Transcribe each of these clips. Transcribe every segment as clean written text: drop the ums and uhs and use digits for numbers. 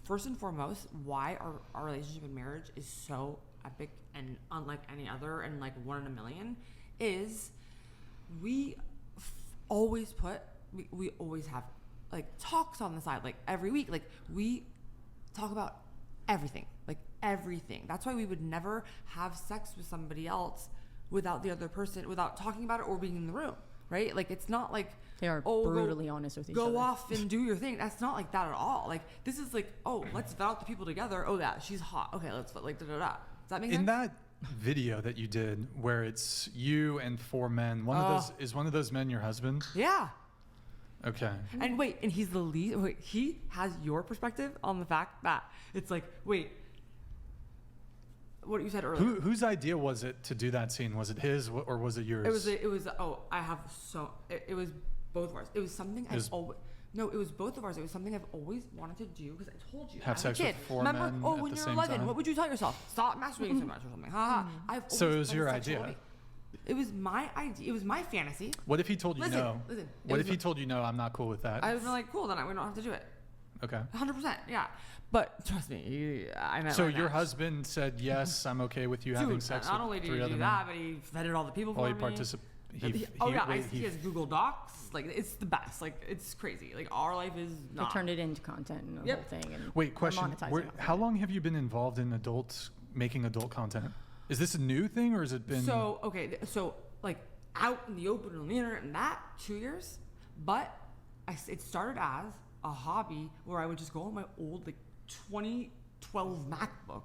first and foremost, why our relationship and marriage is so epic and unlike any other and like one in a million is we always have like talks on the side, like every week, like we talk about everything. That's why we would never have sex with somebody else without the other person, without talking about it or being in the room, right? Like it's not like they are brutally honest with each other. Go off and do your thing. That's not like that at all. Like this is like, oh, let's vet out the people together. Oh yeah, she's hot. Okay, let's like da da da. Does that make sense? In that video that you did where it's you and 4 men, one of those men your husband? Yeah. Okay. And wait, and he's the lead. Wait, he has your perspective on the fact that it's like, wait, what you said earlier. Whose idea was it to do that scene? Was it his or was it yours? It was. Oh, I have so. It was both of ours. It was something it was both of ours. It was something I've always wanted to do because I told you. Have sex with 4 Remember? men Oh, at when the you're same 11, time? what would you tell yourself? Stop masturbating so much or something. So it was your idea. It was my idea. It was my fantasy. What if he told you no? Listen. What if he told you no? I'm not cool with that. I was like, cool. Then we don't have to do it. Okay. 100%. Yeah. But trust me, I meant. So your husband said yes. I'm okay with you having sex. Not only did he do that, but he vetted all the people for me. He has Google Docs. Like it's the best. Like it's crazy. Like our life is not. They turned it into content and the whole thing. And wait, question. How long have you been involved in making adult content? Is this a new thing or has it been? So like out in the open on the internet and that 2 years, but it started as a hobby where I would just go on my old like 2012 MacBook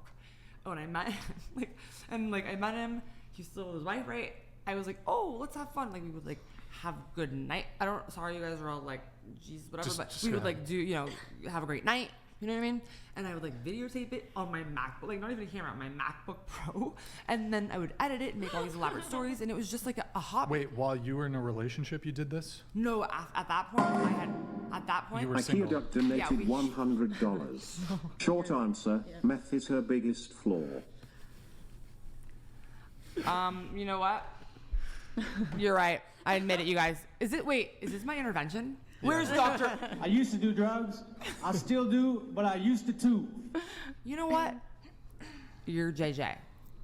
when I met him, I met him. He's still with his wife, right? I was like, oh, let's have fun. Like we would like have good night. Sorry, you guys are all like, geez, whatever. But we would like do, have a great night. You know what I mean? And I would like videotape it on my MacBook, like not even a camera, my MacBook Pro. And then I would edit it and make all these elaborate stories. And it was just like a hobby. Wait, while you were in a relationship, you did this? No, at that point, you were single. IKEA Duck donated $100. Short answer, meth is her biggest flaw. You know what? You're right. I admit it, you guys. Is this my intervention? Where's Doctor? I used to do drugs. I still do, but I used to too. You know what? You're JJ.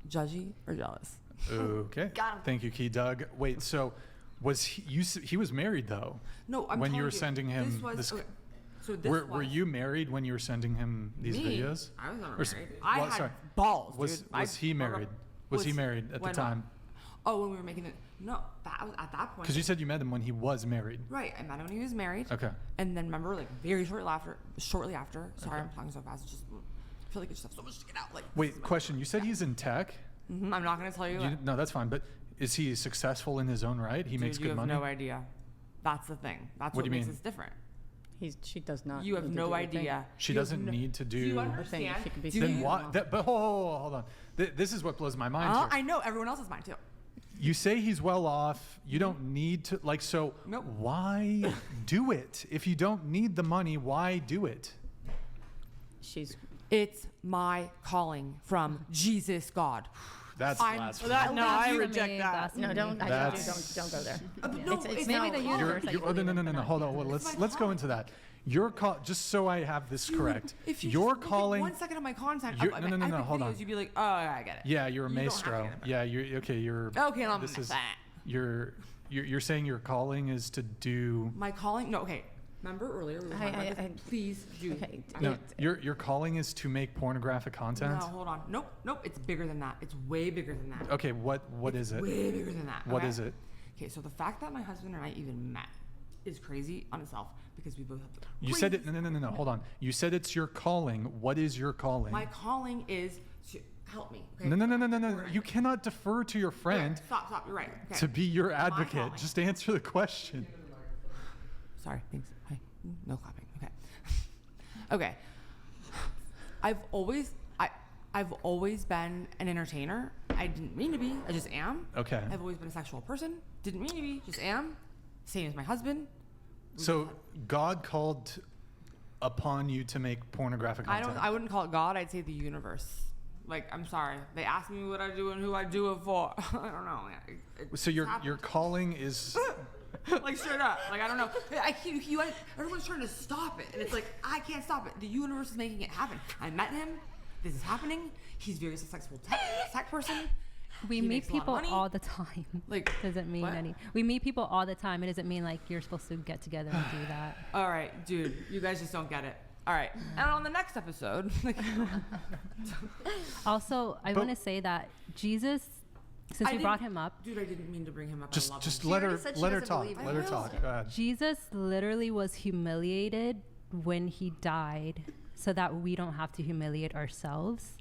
Judgy or jealous? Okay. Got him. Thank you, Key Doug. Wait, so was he was married though? No, I'm when you were you, sending him this. Okay. So this were you married when you were sending him these videos? I was never married. I had balls, dude. Was he married? Was he married at the time? Oh, when we were making it. No, that was at that point. Because you said you met him when he was married. Right, I met him when he was married. Okay. And then remember, like very shortly after. Sorry, I'm talking so fast. It's just I feel like I just have so much to get out. Like. Wait, question. You said he's in tech. Mm-hmm, I'm not going to tell you. No, that's fine. But is he successful in his own right? He makes good money. You have no idea. That's the thing. That's what makes us different. She does not. You have no idea. She doesn't need to do. Do you understand? She can be then what? But hold on. This is what blows my mind. Here. I know everyone else's mind too. You say he's well off. You don't need to Nope. Why do it? If you don't need the money, why do it? It's my calling from Jesus God. That's blasphemy. I reject that. No, don't go there. It's maybe the universe. No. Hold on. Well, let's go into that. Your call, just so I have this correct. If you your just calling. 1 second of my content. No. Hold on. You'd be like, oh, I get it. Yeah, you're a maestro. Yeah, you're okay. Okay. This is that. You're saying your calling is to do. My calling. No. Okay. Remember earlier we were talking about this? Please do. Okay. No, your calling is to make pornographic content. No, hold on. Nope. It's bigger than that. It's way bigger than that. Okay. What is it? Way bigger than that. What is it? Okay. So the fact that my husband and I even met is crazy on itself because we both have to. You said it. No. Hold on. You said it's your calling. What is your calling? My calling is to help me. Okay? No. You cannot defer to your friend. Stop. You're right. Okay. To be your advocate. Just answer the question. Sorry. Thanks. Hi. No clapping. Okay. Okay. I've always been an entertainer. I didn't mean to be. I just am. Okay. I've always been a sexual person. Didn't mean to be. Just am. Same as my husband. So God called upon you to make pornographic content. I wouldn't call it God. I'd say the universe. Like, I'm sorry. They asked me what I do and who I do it for. I don't know. So your calling is Like straight up. Like I don't know. Everyone's trying to stop it, and it's like I can't stop it. The universe is making it happen. I met him. This is happening. He's a very successful tech person. We meet people all the time. Like, doesn't mean what? We meet people all the time. It doesn't mean like you're supposed to get together and do that. All right, dude. You guys just don't get it. All right. And on the next episode. Also, I want to say that Jesus, since we brought him up. Dude, I didn't mean to bring him up. Just him. let her talk. Let her talk. Go ahead. Jesus literally was humiliated when he died so that we don't have to humiliate ourselves.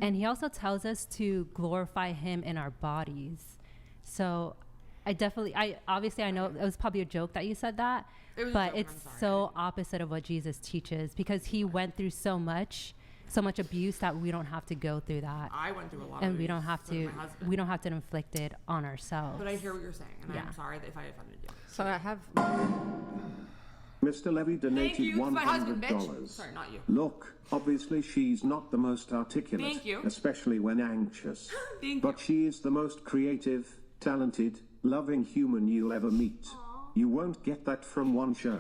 And he also tells us to glorify him in our bodies. So I obviously I know it was probably a joke that you said that, but it's so opposite of what Jesus teaches, because he went through so much abuse that we don't have to go through that. I went through a lot and of we don't have to inflict it on ourselves. But I hear what you're saying, and I'm sorry if I offended you. So I have. Mr. Levy donated Thank you. It's my husband, bitch. $100. Sorry, not you. Look, obviously she's not the most articulate, Thank you. especially when anxious. Thank but she is the most creative, talented, loving human you'll ever meet. You won't get that from one show.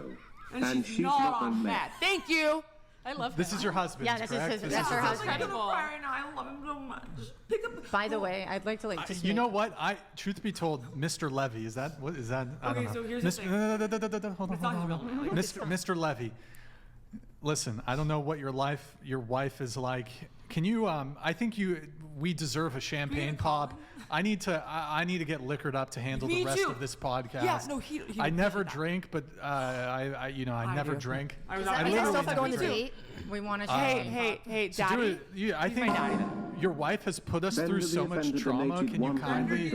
And she's not on METH. Thank you. I love This is your husband. Yeah, that's her I'm husband. gonna cry right now. I love him so much. Pick up. By the way, I'd like to just. You know what? Truth be told, Mr. Levy, is that what is that? I don't know. So here's the thing. Hold on. Mr. Levy, listen, I don't know what your wife is like. Can you? I think we deserve a champagne pop. I need to get liquored up to handle the rest of this podcast. Yeah, no, I never drink, but I never drink. I still have to go on the date. We want to. Hey, Daddy. I think your wife has put us through so much trauma. Can you kindly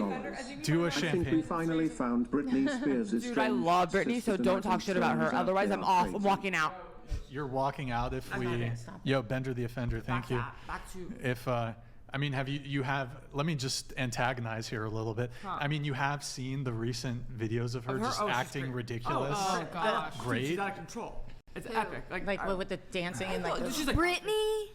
do a I think we champagne? finally found Britney Spears' Dude, I love Britney, so don't talk shit about her. Otherwise, I'm off. I'm walking out. You're walking out if we. Yo, Bender the Offender. Thank you. Back to. If I mean, have you have? Let me just antagonize here a little bit. I mean, you have seen the recent videos of her just acting ridiculous. Oh gosh, great. She's out of control. It's epic. Like with the dancing and like. She's like Britney.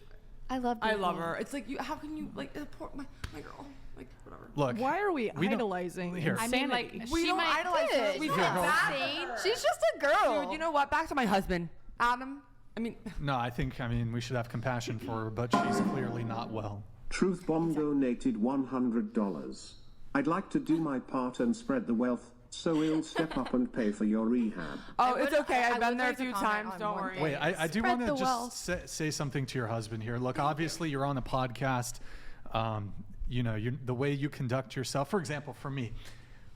I love Britney. I love her. It's like how can you like poor my girl? Like whatever. Look. Why are we don't- idolizing here. her I mean, sanity? like, We don't idolize her. We feel bad. Insane. She's just a girl. Dude, you know what? Back to my husband, Adam. I mean, No, I mean we should have compassion for her, but she's clearly not well. Truth Bomb donated $100. I'd like to do my part and spread the wealth, so we'll step up and pay for your rehab. oh, it's okay. I've been would there a like to few comment times. on Don't one worry. Wait, I do Spread want to the wealth. just say something to your husband here. Look, obviously you're on a podcast. The way you conduct yourself. For example, for me,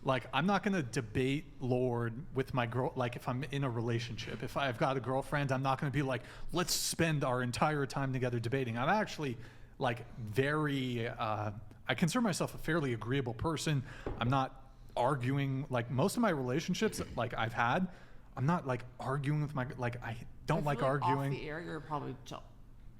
like I'm not going to debate Lord with my girl. Like if I'm in a relationship, if I've got a girlfriend, I'm not going to be like, let's spend our entire time together debating. I'm actually like very. I consider myself a fairly agreeable person. I'm not arguing. Like most of my relationships, like I've had, I'm not like arguing with my I don't like arguing. Off the air, you're probably chill.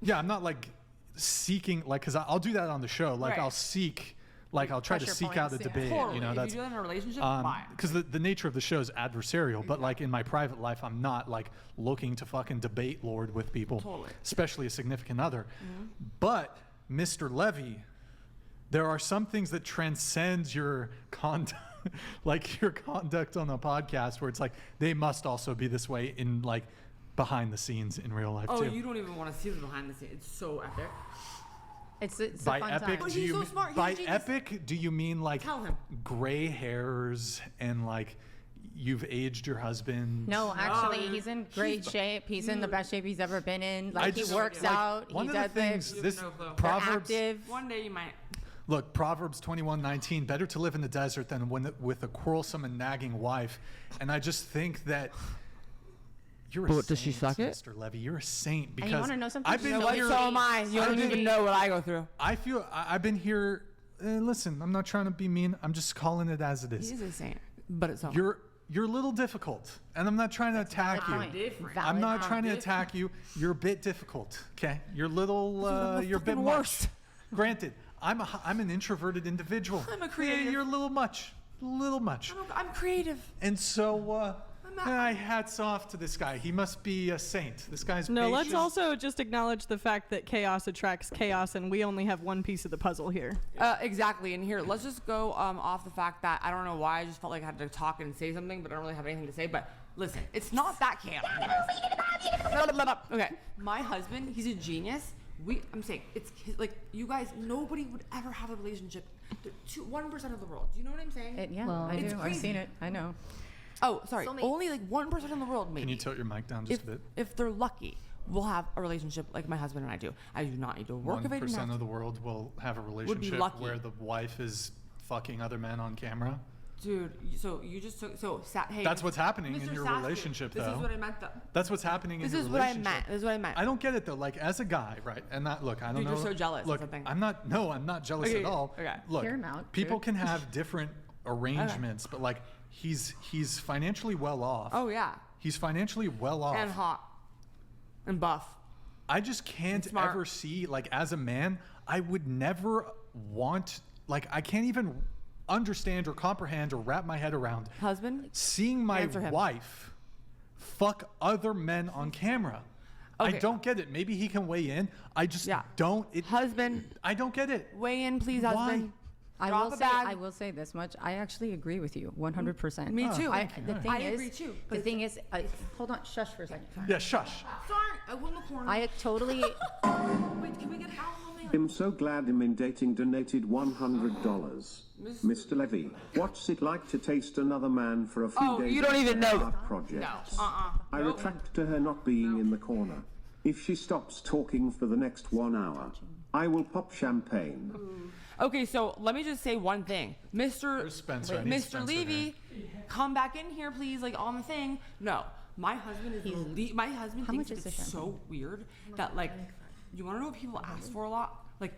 Yeah, I'm not like seeking because I'll do that on the show. Like Right. I'll try to Pressure seek out a points, yeah. debate. Totally. You know, if that's you do that in a relationship, fine. because the nature of the show is adversarial. But like in my private life, I'm not like looking to fucking debate Lord with people, Totally. especially a significant other. But Mr. Levy, there are some things that transcend your conduct, like your conduct on a podcast, where it's like they must also be this way in like behind the scenes in real life Oh, too. you don't even want to see the behind the scenes. It's so epic. It's By a fun epic, time. But do he's you so mean, smart. He's by a genius. epic do you mean like Tell him. gray hairs and like you've aged your husband? No, actually, dude. he's in great shape. He's in the best shape he's ever been in. I Like he just- works like, out. One He of the does things, it. this no clue. Proverbs. Active. One day you might. Look, Proverbs 21:19. Better to live in the desert than with a quarrelsome and nagging wife. And I just think that. You're a But saint, does she suck it? Mr. Levy. You're a saint because wanna know something? I've been You know What? here. So am I. You don't even know what I go through. I feel I've been here. Listen, I'm not trying to be mean. I'm just calling it as it is. He's a saint, but it's not. You're a little difficult, and I'm not trying to attack you. Valid different. I'm Valid not point. trying to attack you. You're a bit difficult. Okay, you're little. You're a bit fucking much. worst. Granted, I'm an introverted individual. I'm a creative. You're a little much. Little much. I'm creative. And so I'm hats off to this guy. He must be a saint. This guy's No, let's patient. also just acknowledge the fact that chaos attracts chaos, and we only have one piece of the puzzle here. Exactly. And here, let's just go off the fact that I don't know why I just felt like I had to talk and say something, but I don't really have anything to say. But listen, it's not that chaotic. Okay, my husband, he's a genius. I'm saying it's like you guys. Nobody would ever have a relationship. 1% of the world. Do you know what I'm saying? Yeah, Well, I it's do. I've crazy. seen it. I know. Oh, sorry. Soulmates. Only like 1% of the world, maybe. Can you tilt your mic down just a bit? If they're lucky, we'll have a relationship like my husband and I do. I do not need to work if I didn't have 1% to. of the world will have a relationship lucky. where the wife is fucking other men on camera. Dude, so you just took hey. That's what's happening in Mr. your Saskin, relationship, This though. is what I meant, though. That's what's happening This in your is what I relationship. meant. This is what I meant. I don't get it though. Like as a guy, right? And that look, I don't Dude, know. you're so jealous or Look, something. I'm not. No, I'm not jealous Okay, at all. okay. Look, Hear him out, people dude. can have different arrangements, but like he's financially well off. Oh yeah, He's financially well off. and hot, and buff. I just can't Smart. ever see, like, as a man, I would never want, like, I can't even understand or comprehend or wrap my head around Husband. seeing my Answer him. wife fuck other men on camera. I Okay. don't get it. Maybe he can weigh in. I just Yeah. don't. Husband, I don't get it. weigh in, please, Why? husband. I Drop will a say. bag. I will say this much. I actually agree with you 100%. Me too. The thing I is, agree too, The but thing is, hold on, shush for a second. Yeah, shush. Sorry, I won the corner. I totally. Wait, can we get half on there? I'm so glad I'm in dating donated $100. Mr. Levy, what's it like to taste another man for a few Oh, days? you don't even after know. our projects? I Nope. retract to her not being in the corner. If she stops talking for the next 1 hour, I will pop champagne. Okay, so let me just say one thing, Mr. Where's Spencer? I need Mr. Spencer Levy, come back in here, please, like on the thing. No, my husband is. My husband How thinks much is it's the so weird that like, you want to know what people ask for a lot? Like,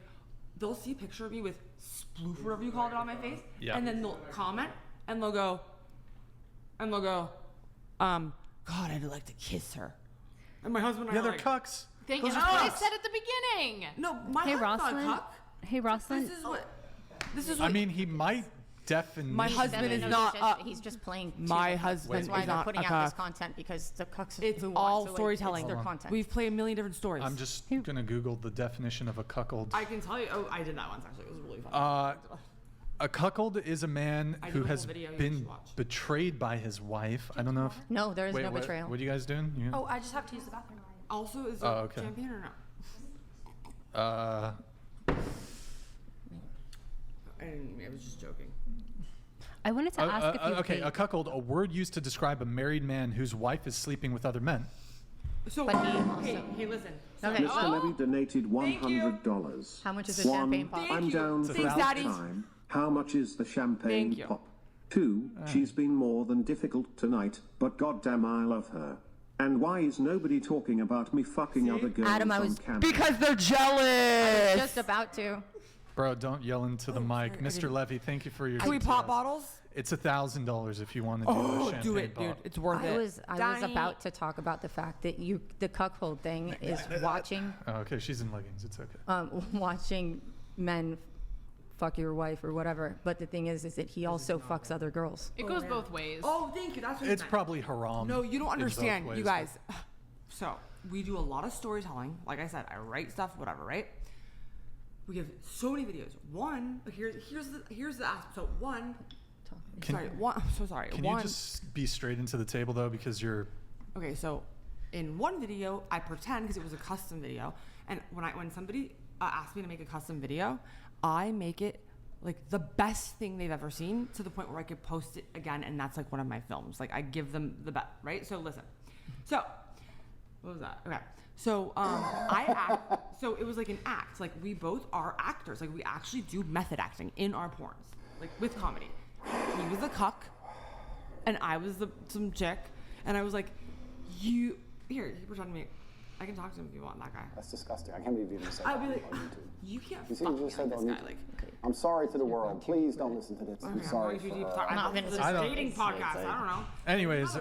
they'll see a picture of me with sploof, whatever you call it, on my face, Yeah. and then they'll comment and they'll go, God, I'd like to kiss her. And my husband and Yeah, I they're are like, cucks. Thank you. Those Oh, are I cucks. said at the beginning. no, my Hey, husband's not a Rosalind. cuck. Hey, Rosalind. This is I what mean, he might definitely. My husband is not He's just playing. my too. husband That's why is they're not putting a out this cuck. content because the cucks. It's who all want to, storytelling. It's their Hold on. content. We've played a million different stories. I'm just gonna Google the definition of a cuckold. I can tell you. Oh, I did that once actually. It was really fun. A cuckold is a man I who did a has whole video you been should watch. betrayed by his wife. I don't know if. No, there is Wait, no what, betrayal. What are you guys doing? You- Oh, I just have to use the bathroom. Also, is Oh, there okay. champagne or no? I was just joking. I wanted to ask if you okay, hate- a cuckold, a word used to describe a married man whose wife is sleeping with other men. So, But he also- hey, listen. So, Okay. Mr. Levy donated $100. How much is a champagne pop? I'm you. down for Thanks, that Daddy. time. How much is the champagne Thank you. pop? 2, she's been more than difficult tonight, but goddamn I love her. And why is nobody talking about me fucking other girls Adam, I on was- camera? because they're jealous. Just about to. Bro, don't yell into the mic. sorry, I Mr. didn't- Levy, thank you for your Can we pop details. bottles? It's $1,000 if you want to do a Oh, champagne do it, pop. dude. It's worth I it. was Danny. about to talk about the fact that the cuckold thing is watching Oh, okay, she's in leggings. It's okay. watching men fuck your wife or whatever. But the thing is that he also fucks other girls. It goes both ways. Oh, thank you. That's what I It's meant. probably haram. No, you don't in both understand, ways, you but- guys. So we do a lot of storytelling. Like I said, I write stuff, whatever, right? We have so many videos. One, here's the aspect. So one, Can- sorry, one. I'm so sorry. Can one. you just be straight into the table though, because you're. Okay, so in one video, I pretend because it was a custom video, and when somebody asks me to make a custom video, I make it like the best thing they've ever seen to the point where I could post it again, and that's like one of my films. Like I give them the best, right? So listen, so what was that? Okay, so I act. So it was like an act. Like we both are actors. Like we actually do method acting in our porns, like with comedy. He was the cuck, and I was some chick, and I was like, you here, he pretended me. I can talk to him if you want, that guy. That's disgusting. I can't believe you even said I'd that be like, on YouTube. you can't You see, fuck you me just said like that this on guy. YouTube. Like, I'm sorry to the world. Please don't listen to this. okay, I'm sorry. going too for, deep. uh, Sorry, not this gonna is I a don't- dating podcast. I don't know. Anyways,